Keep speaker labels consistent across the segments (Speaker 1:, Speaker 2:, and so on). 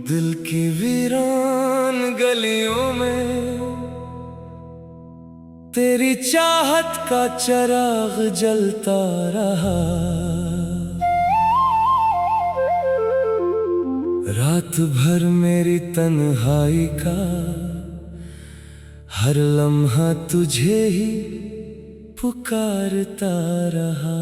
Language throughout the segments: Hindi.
Speaker 1: दिल की वीरान गलियों में तेरी चाहत का चिराग जलता रहा। रात भर मेरी तन्हाई का हर लम्हा तुझे ही पुकारता रहा।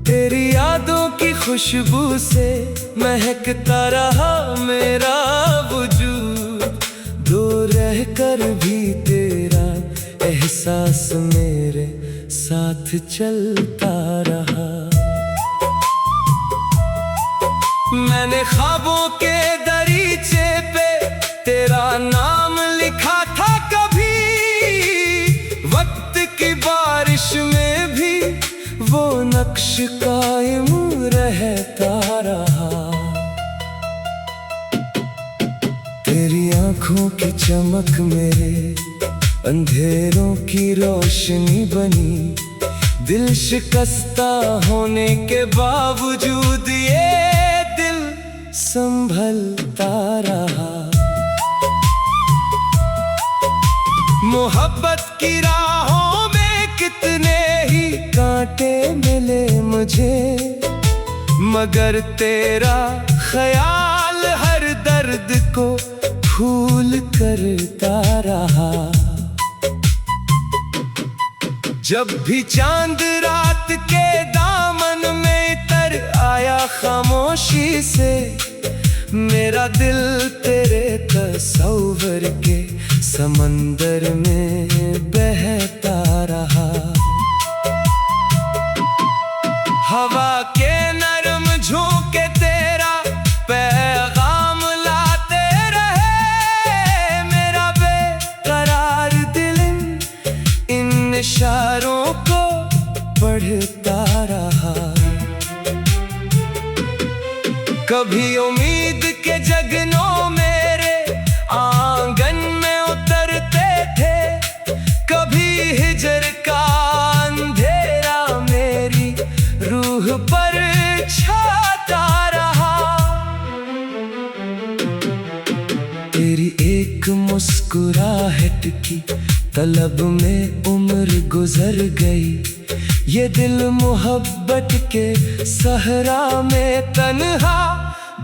Speaker 1: तेरी यादों की खुशबू से महकता रहा मेरा वजूद। दूर रहकर भी तेरा एहसास मेरे साथ चलता रहा। मैंने ख्वाबों के दरीचे पे तेरा नाम लिखा था कभी। वक्त की बारिश में भी वो नक्श कायम रहता रहा। तेरी आंखों की चमक मेरे अंधेरों की रोशनी बनी। दिल शिकस्ता होने के बावजूद ये दिल संभलता रहा। मोहब्बत की राहों में कितने ही कांटे मिले मुझे, मगर तेरा ख्याल हर दर्द को फूल करता रहा। जब भी चांद रात के दामन में तर आया खामोशी से, मेरा दिल तेरे तस्वीर के समंदर में बहता रहा। हवा के नरम झोंके तेरा पैगाम लाते रहे। मेरा बेकरार दिल इन इशारों को पढ़ता रहा। कभी उम्मीद के जगनों मेरे आंगन में उतरते थे, कभी हिजर का अंधेरा मेरी रूह पर छाता रहा। तेरी एक मुस्कुराहट की तलब में उम्र गुजर गई। ये दिल मोहब्बत के सहरा में तन्हा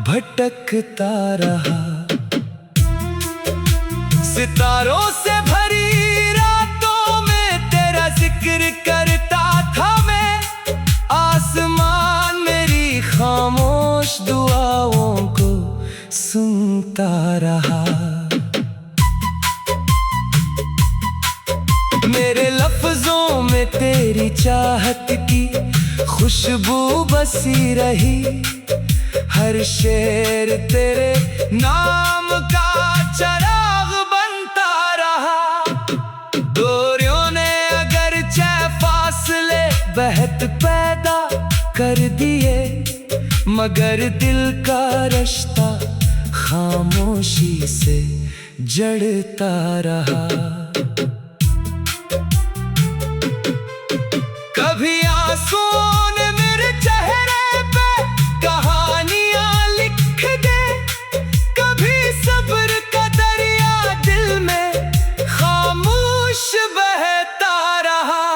Speaker 1: भटकता रहा। सितारों से भरी रातों में तेरा जिक्र करता था मैं। आसमान मेरी खामोश दुआओं को सुनता रहा। मेरे लफ्जों में तेरी चाहत की खुशबू बसी रही। हर शेर तेरे नाम का चिराग बनता रहा। दूरियों ने अगरचे फासले बेहद पैदा कर दिए, मगर दिल का रिश्ता खामोशी से जड़ता रहा। कभी आंसुओं ने मेरे चेहरे पे कहानियां लिख दे, कभी सब्र का दरिया दिल में खामोश बहता रहा।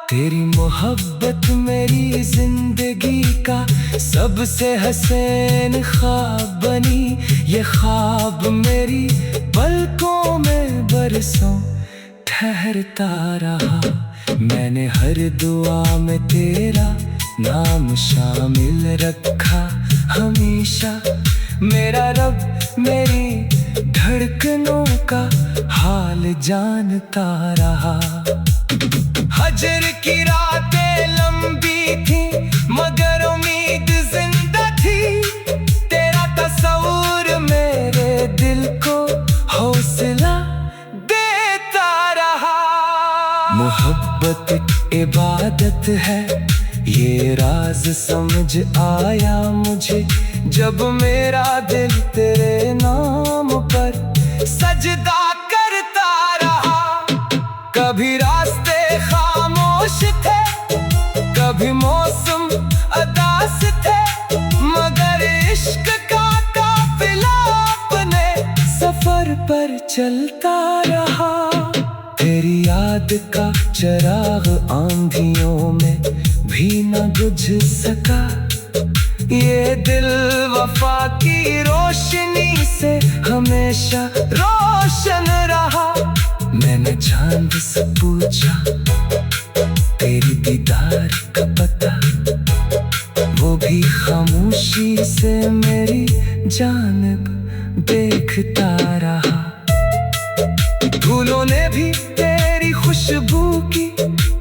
Speaker 1: तेरी मोहब्बत मेरी जिंदगी का सबसे हसीन ख्वाब बनी। ये ख्वाब मेरी पलकों में बरसों ठहरता रहा। मैंने हर दुआ में तेरा नाम शामिल रखा हमेशा। मेरा रब मेरी धड़कनों का हाल जानता रहा। हजर की रातें लंबी थी, मगर उम्मीद जिंदा थी। तेरा तस्वीर मेरे दिल को हौसला देता रहा। मोहब्बत एक इबादत है, ये राज समझ आया मुझे जब मेरा दिल तेरे पर चलता रहा। तेरी याद का चिराग आंधियों में भी न बुझ सका। ये दिल वफा की रोशनी से हमेशा रोशन रहा। मैंने चांद से पूछा तेरी दीदार का पता, वो भी खामोशी से मेरी जानिब देखता रहा। फूलों ने भी तेरी खुशबू की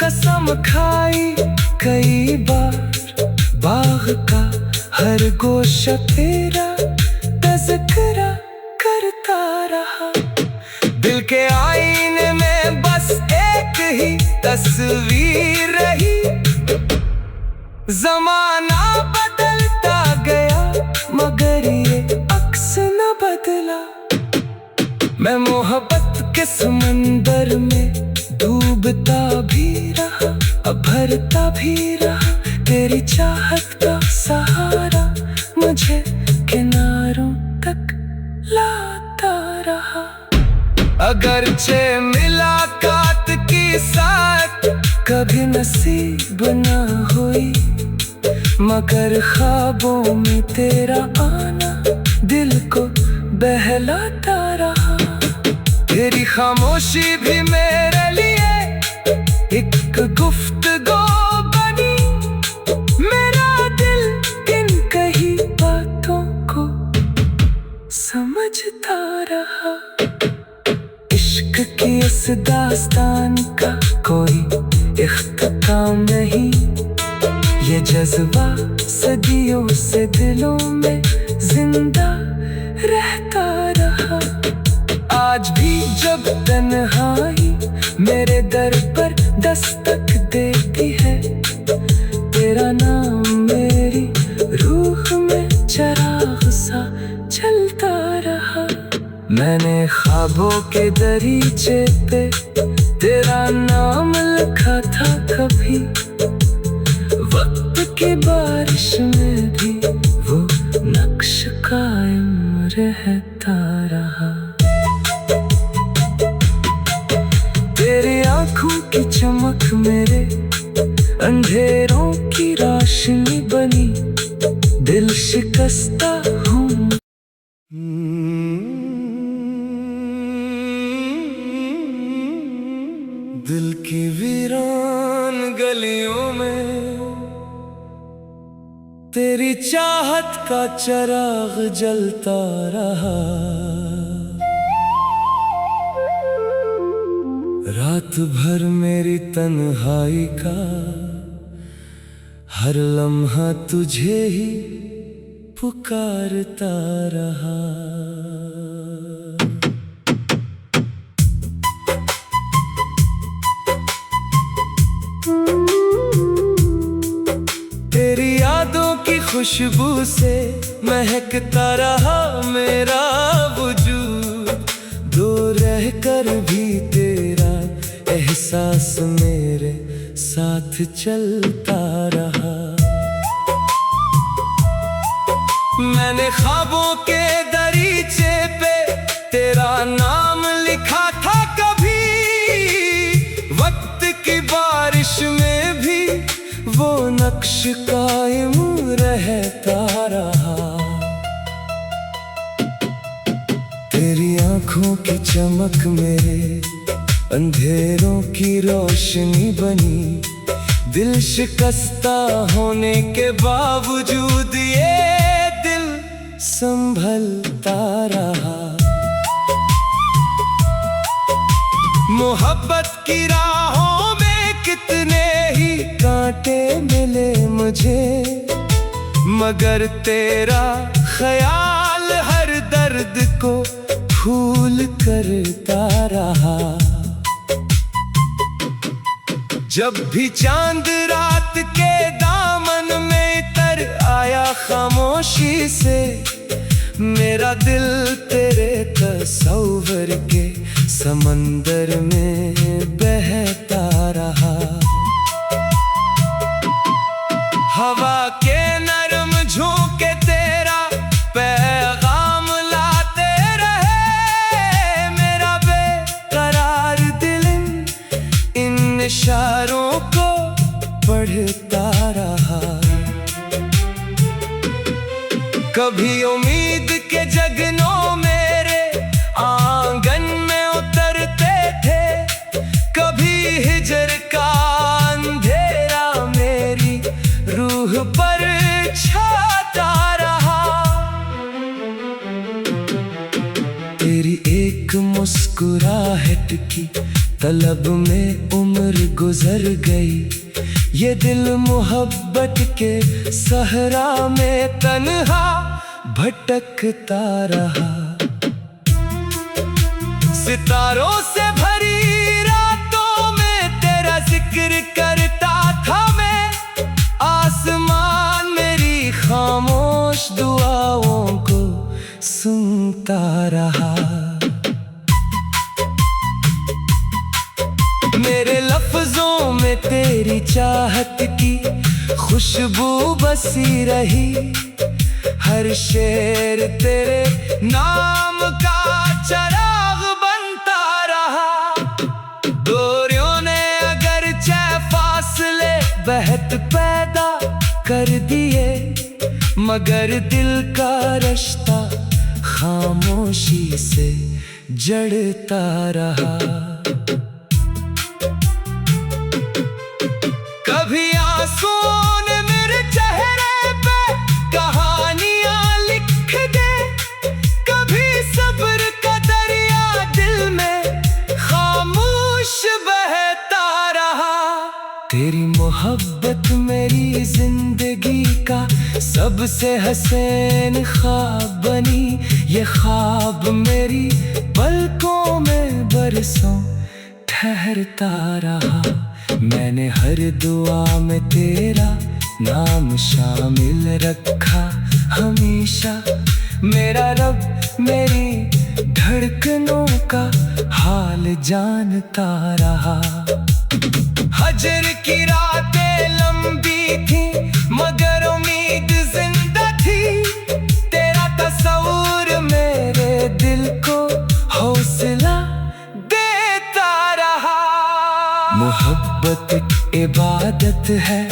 Speaker 1: कसम खाई कई बार। बाग का हर गोशा तेरा तज़किरा करता रहा। दिल के आईने में बस एक ही तस्वीर रही। ज़माना बदलता गया मगर ये अक्स न बदला। मैं मोहब्बत के समंदर में डूबता भी रहा, अब भरता भी रहा। तेरी चाहत का सहारा मुझे किनारों तक लाता रहा। अगरचे मुलाकात की साथ कभी नसीब न हुई, मगर ख्वाबों में तेरा आना दिल को बहलाता रहा। तेरी खामोशी भी मेरे लिए एक गुफ्तगू बनी। मेरा दिल इन कही बातों को समझता रहा। इश्क की इस दास्तान का कोई इख्तिताम नहीं। ये जज्बा सदियों से दिलों में जिंदा रहता रहा। आज भी जब तन्हाई मेरे दर पर दस्तक देती है, तेरा नाम मेरी रूह में चिराग सा जलता रहा। मैंने ख्वाबों के दरीचे पे तेरा नाम लिखा था कभी। वक्त की बारिश में भी वो नक्श कायम रहता रहा। तेरी आँखों की चमक मेरे अंधेरों की रोशनी बनी। दिल शिकस्ता हूँ दिल की वीरान गलियों में तेरी चाहत का चिराग जलता रहा। रात भर मेरी तन्हाई का हर लम्हा तुझे ही पुकारता रहा। तेरी यादों की खुशबू से महकता रहा मेरा वजूद। दूर रहकर भी तेरा एहसास मेरे साथ चलता रहा। मैंने ख्वाबों के दरीचे पे तेरा नाम लिखा था कभी। वक्त की बारिश में भी वो नक्श कायम रहता रहा। तेरी आँखों की चमक मेरे अंधेरों की रोशनी बनी। दिल शिकस्ता होने के बावजूद ये दिल संभलता रहा। मोहब्बत की राहों में कितने ही कांटे मिले मुझे, मगर तेरा ख्याल हर दर्द को फूल करता रहा। जब भी चांद रात के दामन में तर आया खामोशी से, मेरा दिल तेरे तस्वर के समंदर में बहता रहा। हवा के नरम झोंके तेरा पैगाम लाते रहे, इशारों को पढ़ता रहा। कभी उम्मीद के जगनों मेरे आंगन में उतरते थे, कभी हिजर का अंधेरा मेरी रूह पर छाता रहा। तेरी एक मुस्कुराहट की तलब में उम्र गुजर गई, ये दिल मोहब्बत के सहरा में तन्हा भटकता रहा। सितारों से भरी रातों में तेरा जिक्र करता था मैं, आसमान मेरी खामोश दुआओं को सुनता रहा। मेरे लफ्जों में तेरी चाहत की खुशबू बसी रही, हर शेर तेरे नाम का चिराग बनता रहा। दूरियों ने अगरचे फासले बेहद पैदा कर दिए, मगर दिल का रिश्ता खामोशी से जड़ता रहा। कभी आंसुओं ने मेरे चेहरे पे कहानियां लिख दे, कभी सब्र का दरिया दिल में खामोश बहता रहा। तेरी मोहब्बत मेरी जिंदगी का सबसे हसीन ख्वाब बनी, ये ख्वाब मेरी पलकों में बरसों ठहरता रहा। मैंने हर दुआ में तेरा नाम शामिल रखा हमेशा, मेरा रब मेरी धड़कनों का हाल जानता रहा। हजर की रातें लंबी थी मगर उम्मीद जिंदा थी, तेरा तस्वुर मेरे दिल को हौसला देता रहा। मोहब्बत एक इबादत है,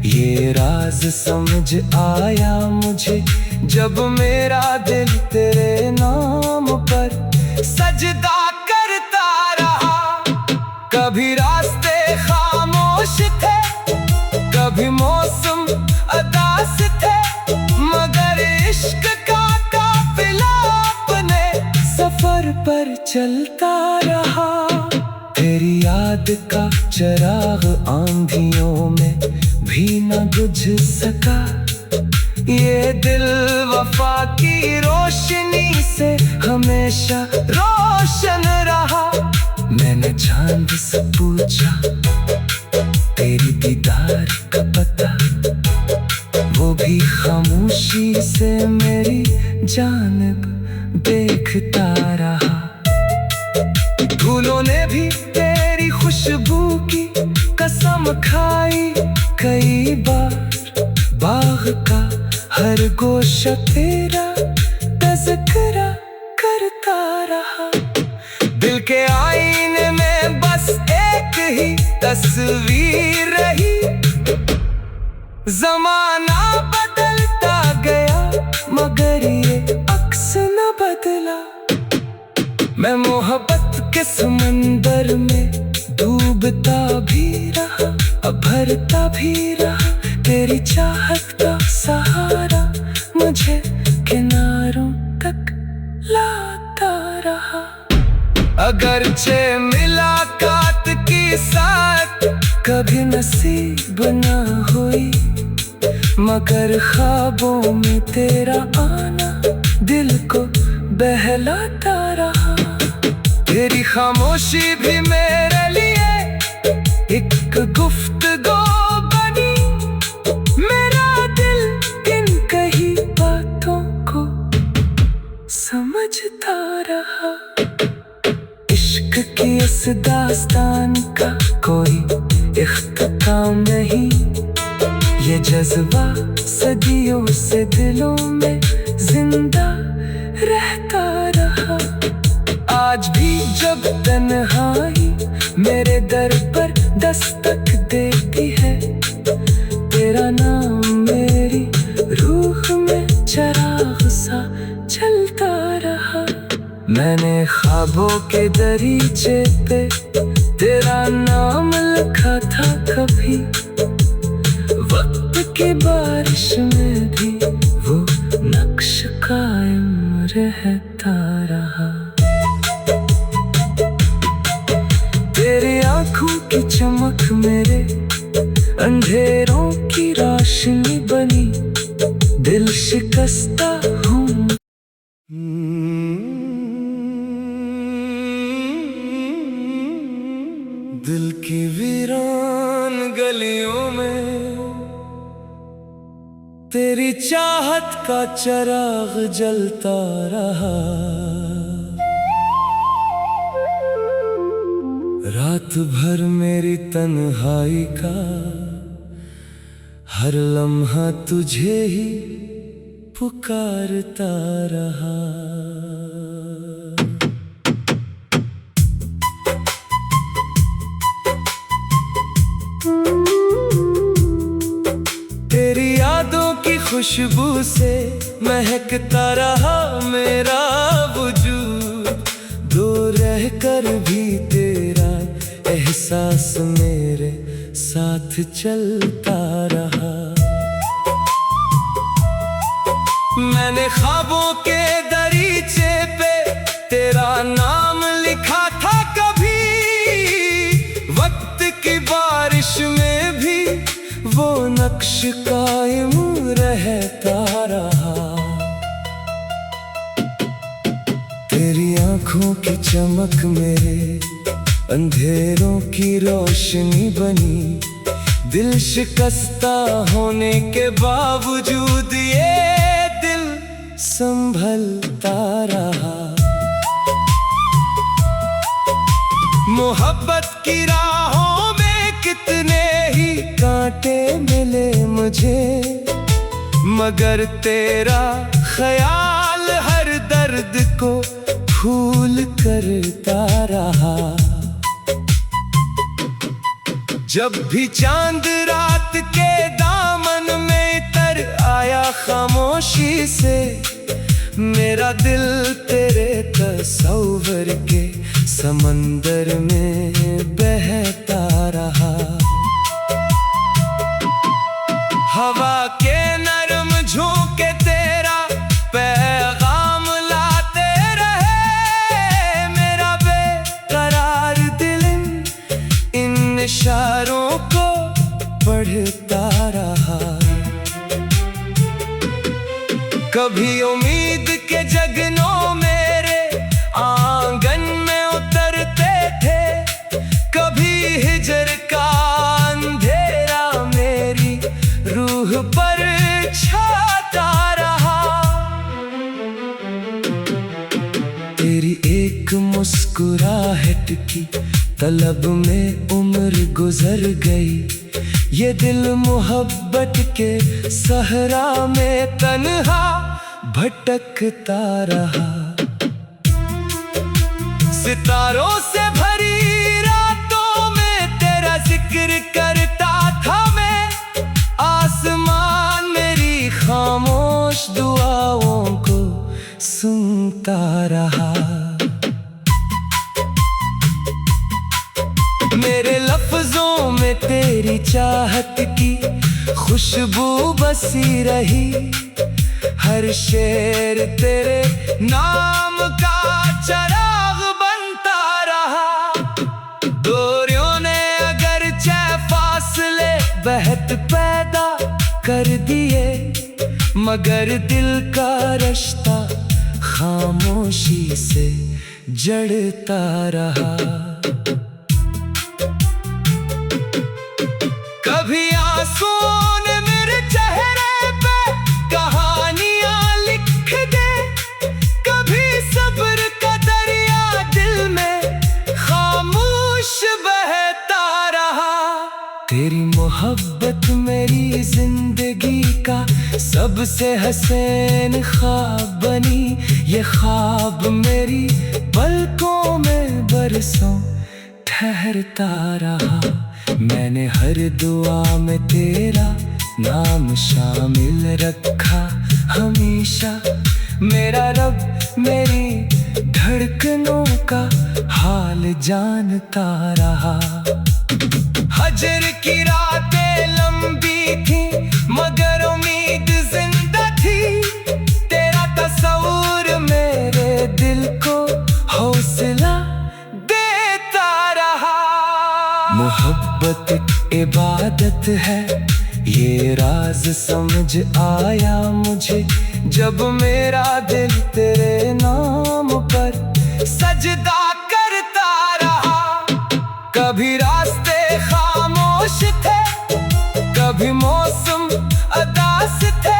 Speaker 1: ये राज समझ आया मुझे जब मेरा दिल तेरे नाम पर सजदा करता रहा। कभी रास्ते खामोश थे, कभी मौसम अदास थे, मगर इश्क का काफिला अपने सफर पर चलता रहा। तेरी याद का चिराग आंधियों में भी न बुझ सका, ये दिल वफा की रोशनी से हमेशा रोशन रहा। मैंने चांद से पूछा तेरी दीदार का पता, वो भी खामोशी से मेरी जानिब देखता रहा। फूलों ने भी तेरी खुशबू की कसम खाई कई बार, बाग का हर गोशा तेरा तज़किरा करता रहा। दिल के आईने में बस एक ही तस्वीर रही, जमाना बदलता गया मगर ये अक्स न बदला। मैं मोहब्बत के समंदर में डूबता भी रहा, भरता भी रहा। तेरी चाहत का सहारा मुझे किनारों तक लाता रहा। अगरचे मुलाकात की साथ कभी नसीब न हुई, मगर ख्वाबों में तेरा आना दिल को बहलाता रहा। तेरी खामोशी भी मेरे लिए एक गुफ्तगू बनी, मेरा दिल इन कही बातों को समझता रहा। इश्क की इस दास्तान का कोई इख्तिताम नहीं, ये जज्बा सदियों से दिलों में जिंदा रहता रहा। आज भी जब तन्हाई मेरे दर पर दस्तक देती है। तेरा नाम मेरी रूह में चिराग सा जलता रहा। मैंने ख्वाबों के दरीचे पे तेरा नाम लिखा था कभी। वक्त की बारिश में भी वो नक्श कायम रहता रहा। तेरी आंखों की चमक मेरे अंधेरों की रोशनी बनी। दिल शिकस्ता हूँ दिल की वीरान गलियों में तेरी चाहत का चिराग जलता रहा। रात भर मेरी तन्हाई का हर लम्हा तुझे ही पुकारता रहा। तेरी यादों की खुशबू से महकता रहा मेरा वजूद। दूर रहकर भी तेरा एहसास मेरे साथ चलता रहा। मैंने ख्वाबों के दरीचे पे तेरा नाम लिखा था कभी। वक्त की बारिश में भी वो नक्श कायम रहता रहा। तेरी आंखों की चमक मेरे अंधेरों की रोशनी बनी। दिल शिकस्ता होने के बावजूद ये दिल संभलता रहा। मोहब्बत की राहों में कितने ही कांटे मिले मुझे, मगर तेरा ख्याल हर दर्द को फूल करता रहा। जब भी चांद रात के दामन में तर आया खामोशी से, मेरा दिल तेरे तस्वर के समंदर में बहता रहा। हवा के नरम झोंके तेरा पैगाम लाते रहे। मेरा बेकरार दिल इन इशारों को पढ़ता रहा। कभी उम्मीद के जगनों मेरे आंगन में उतरते थे, कभी हिजर का अंधेरा मेरी रूह पर छाता रहा। तेरी एक मुस्कुराहट की तलब में उम्र गुजर गई। ये दिल मोहब्बत के सहरा में तन्हा भटकता रहा। सितारों से भरी रातों में तेरा जिक्र करता था मैं। आसमान मेरी खामोश दुआओं को सुनता रहा। मेरे लफ्जों में तेरी चाहत की खुशबू बसी रही। हर शेर तेरे नाम का चिराग बनता रहा। दूरियों ने अगरचे फासले बेहद पैदा कर दिए, मगर दिल का रिश्ता खामोशी से जड़ता रहा। कभी आंसुओं ने मेरे चेहरे पे कहानियां लिख दे, कभी सब्र का दरिया दिल में खामोश बहता रहा। तेरी मोहब्बत मेरी जिंदगी का सबसे हसीन ख्वाब बनी। ये ख्वाब मेरी पलकों में बरसों ठहरता रहा। मैंने हर दुआ में तेरा नाम शामिल रखा हमेशा। मेरा रब मेरी धड़कनों का हाल जानता रहा। हजर की रातें लंबी थी मगर उम्मीद जिंदा थी। तेरा तस्वुर मेरे दिल को हौसला देता रहा। मोहब्बत एक इबादत है ये राज समझ आया मुझे, जब मेरा दिल तेरे नाम पर सजदा करता रहा। कभी रास्ते खामोश थे, कभी मौसम अदास थे,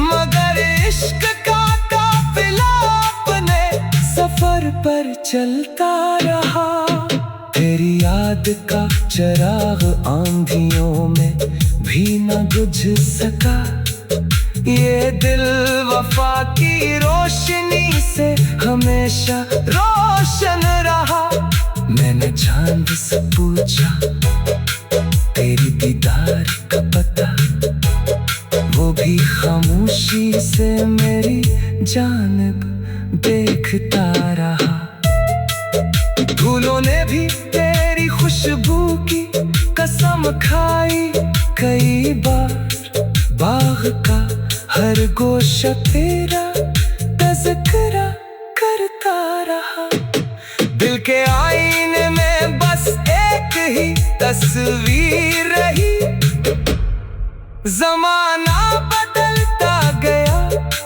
Speaker 1: मगर इश्क का काफिला अपने सफर पर चलता रहा। तेरी याद का चिराग आंधियों में भी न बुझ सका। ये दिल वफा की रोशनी से हमेशा रोशन रहा। मैंने चांद से पूछा तेरी दीदार का पता, वो भी खामोशी से मेरी जानिब देखता रहा। फूलों ने भी तेरी खुशबू की कसम खाई कई बार। बाग का हर गोशा तेरा तज़किरा करता रहा। दिल के आईने में बस एक ही तस्वीर रही। जमाना बदलता गया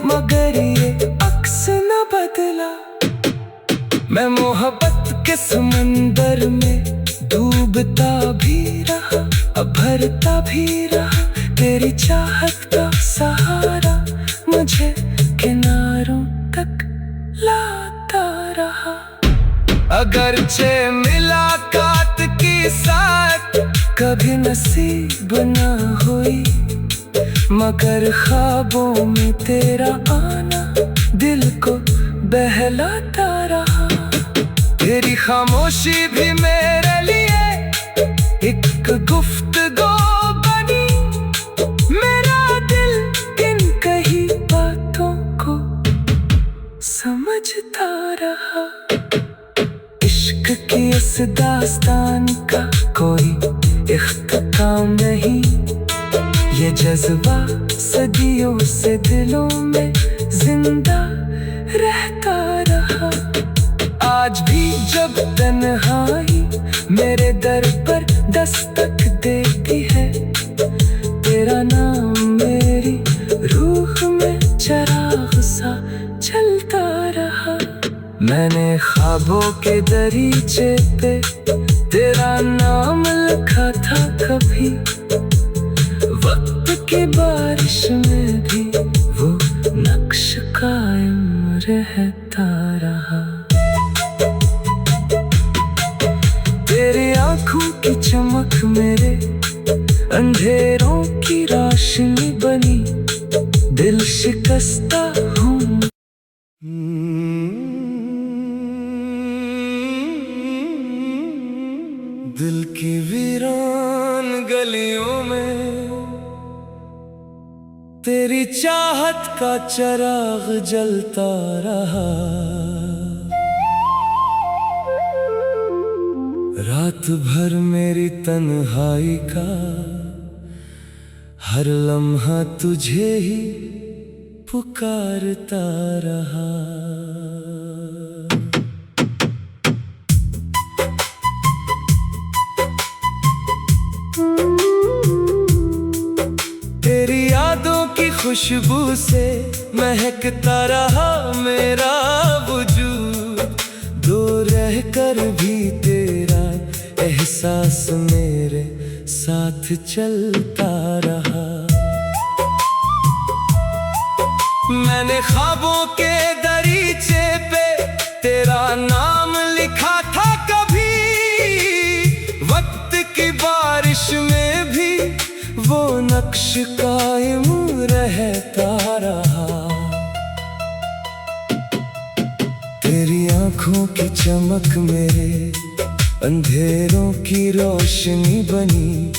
Speaker 1: मगर ये अक्स न बदला। मैं मोहब्बत के समंदर में डूबता भी रहा, भरता भी रहा। तेरी चाहत का सहारा मुझे किनारों तक लाता रहा। अगरचे मुलाकात की साथ कभी नसीब न हुई, मगर ख्वाबों में तेरा आना दिल को बहलाता रहा। तेरी खामोशी भी मेरे लिए एक गुफ्तगू बनी। मेरा दिल इन कही बातों को समझता रहा। इश्क की इस दास्तान का कोई इख्तिताम नहीं। ये जज्बा सदियों से दिलों में जिंदा रहता रहा। आज भी जब तन्हाई मेरे दर पर दस्तक देती है, तेरा नाम मेरी रूह में चिराग सा चलता रहा। मैंने ख्वाबों के दरीचे पे तेरा नाम लिखा था कभी। वक्त की बारिश में भी वो नक्श कायम रहता रहा। तेरी आँखों की चमक मेरे अंधेरों की रोशनी बनी। दिल शिकस्ता हूँ दिल की वीरान गलियों में तेरी चाहत का चिराग जलता रहा। रात भर मेरी तन्हाई का हर लम्हा तुझे ही पुकारता रहा। तेरी यादों की खुशबू से महकता रहा मेरा वजूद। दूर रह कर भी तेरा एहसास मेरे साथ चलता रहा। मैंने ख्वाबों के दरीचे पे तेरा नाम लिखा था कभी। वक्त की बारिश में भी वो नक्श कायम रहता रहा। तेरी आँखों की चमक मेरे अंधेरों की रोशनी बनी।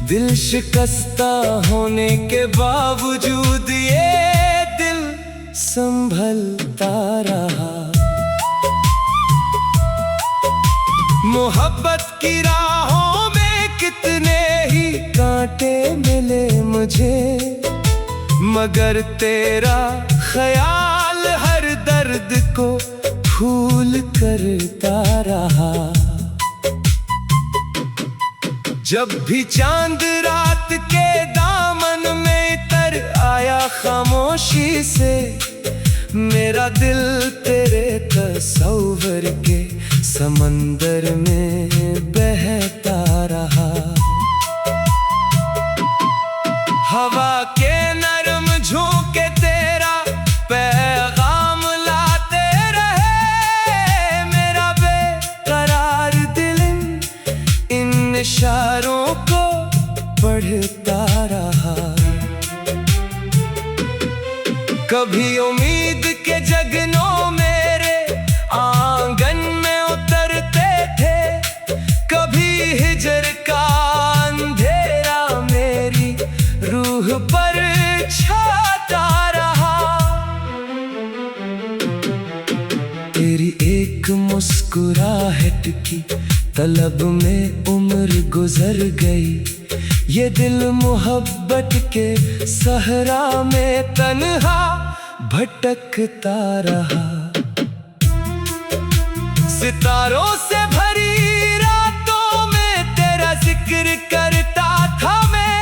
Speaker 1: दिल शिकस्ता होने के बावजूद ये दिल संभलता रहा। मोहब्बत की राहों में कितने ही कांटे मिले मुझे, मगर तेरा ख्याल हर दर्द को फूल करता रहा। जब भी चांद रात के दामन में तर आया खामोशी से, मेरा दिल तेरे तस्वीर के समंदर में बहता रहा। हवा के नरम झोंके तेरा पैगाम लाते रहे, मेरा बेकरार दिल इन इशारों को पढ़ता रहा। कभी उम्मीद के जगनों मेरे आंगन में उतरते थे, कभी हिजर का अंधेरा मेरी रूह पर छाता रहा। तेरी एक मुस्कुराहट की तलब में उम्र गुजर गई। ये दिल मोहब्बत के सहरा में तन्हा भटकता रहा। सितारों से भरी रातों में तेरा जिक्र करता था मैं,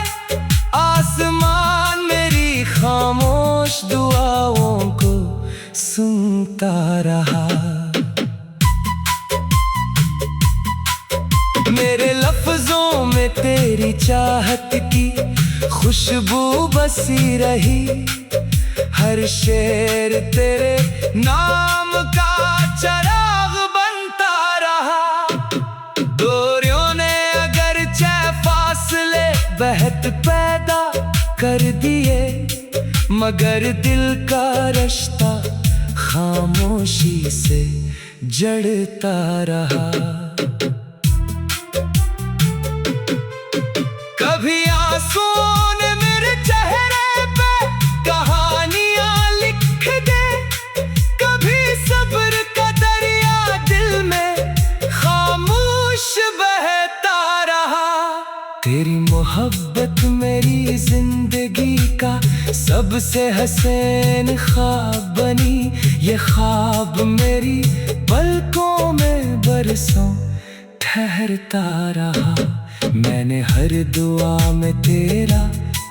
Speaker 1: आसमान मेरी खामोश दुआओं को सुनता रहा। मेरे लफ्जों में तेरी चाहत की खुशबू बसी रही। हर शेर तेरे नाम का चिराग बनता रहा। दूरियों ने अगरचे फासले बहुत पैदा कर दिए, मगर दिल का रिश्ता खामोशी से जड़ता रहा। कभी आंसुओं ने मेरे चेहरे पे कहानियां लिख दे, कभी सब्र का दरिया दिल में खामोश बहता रहा। तेरी मोहब्बत मेरी जिंदगी का सबसे हसीन ख्वाब बनी। ये ख्वाब मेरी पलकों में बरसों ठहरता रहा। मैंने हर दुआ में तेरा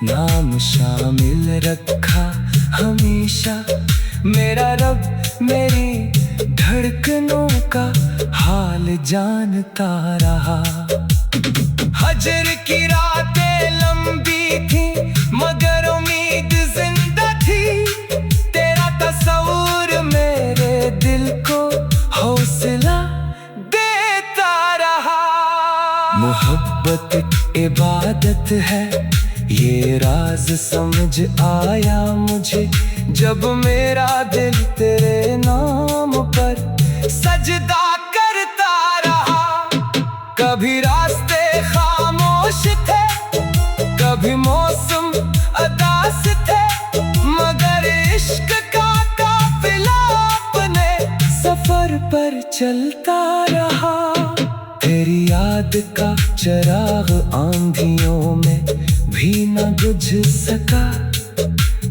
Speaker 1: नाम शामिल रखा हमेशा। मेरा रब मेरी धड़कनों का हाल जानता रहा। हजर की रातें लंबी थी, मगर उम्मीद जिंदा थी। तेरा तस्वीर मेरे दिल को हौसला देता रहा। मोहब्बत इबादत है, ये राज समझ आया मुझे, जब मेरा दिल तेरे नाम पर सजदा करता रहा। कभी रास्ते खामोश थे, कभी मौसम अदास थे, मगर इश्क का काफिला अपने सफर पर चलता रहा। तेरी याद का चिराग आंधियों में भी न बुझ सका।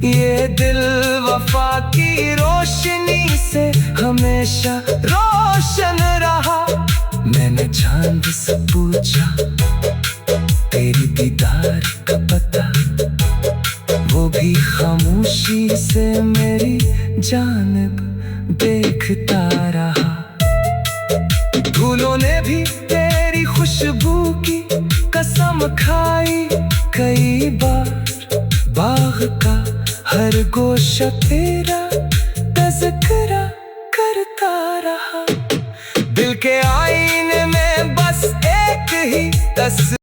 Speaker 1: ये दिल वफा की रोशनी से हमेशा रोशन रहा। मैंने चांद से पूछा तेरी दीदार का पता, वो भी खामोशी से मेरी जानिब देखता रहा। फूलों ने भी तेरी खुशबू की कसम खाई कई बार। बाग का हर गोशा तेरा तज़किरा करता रहा। दिल के आईने में बस एक ही तस्वीर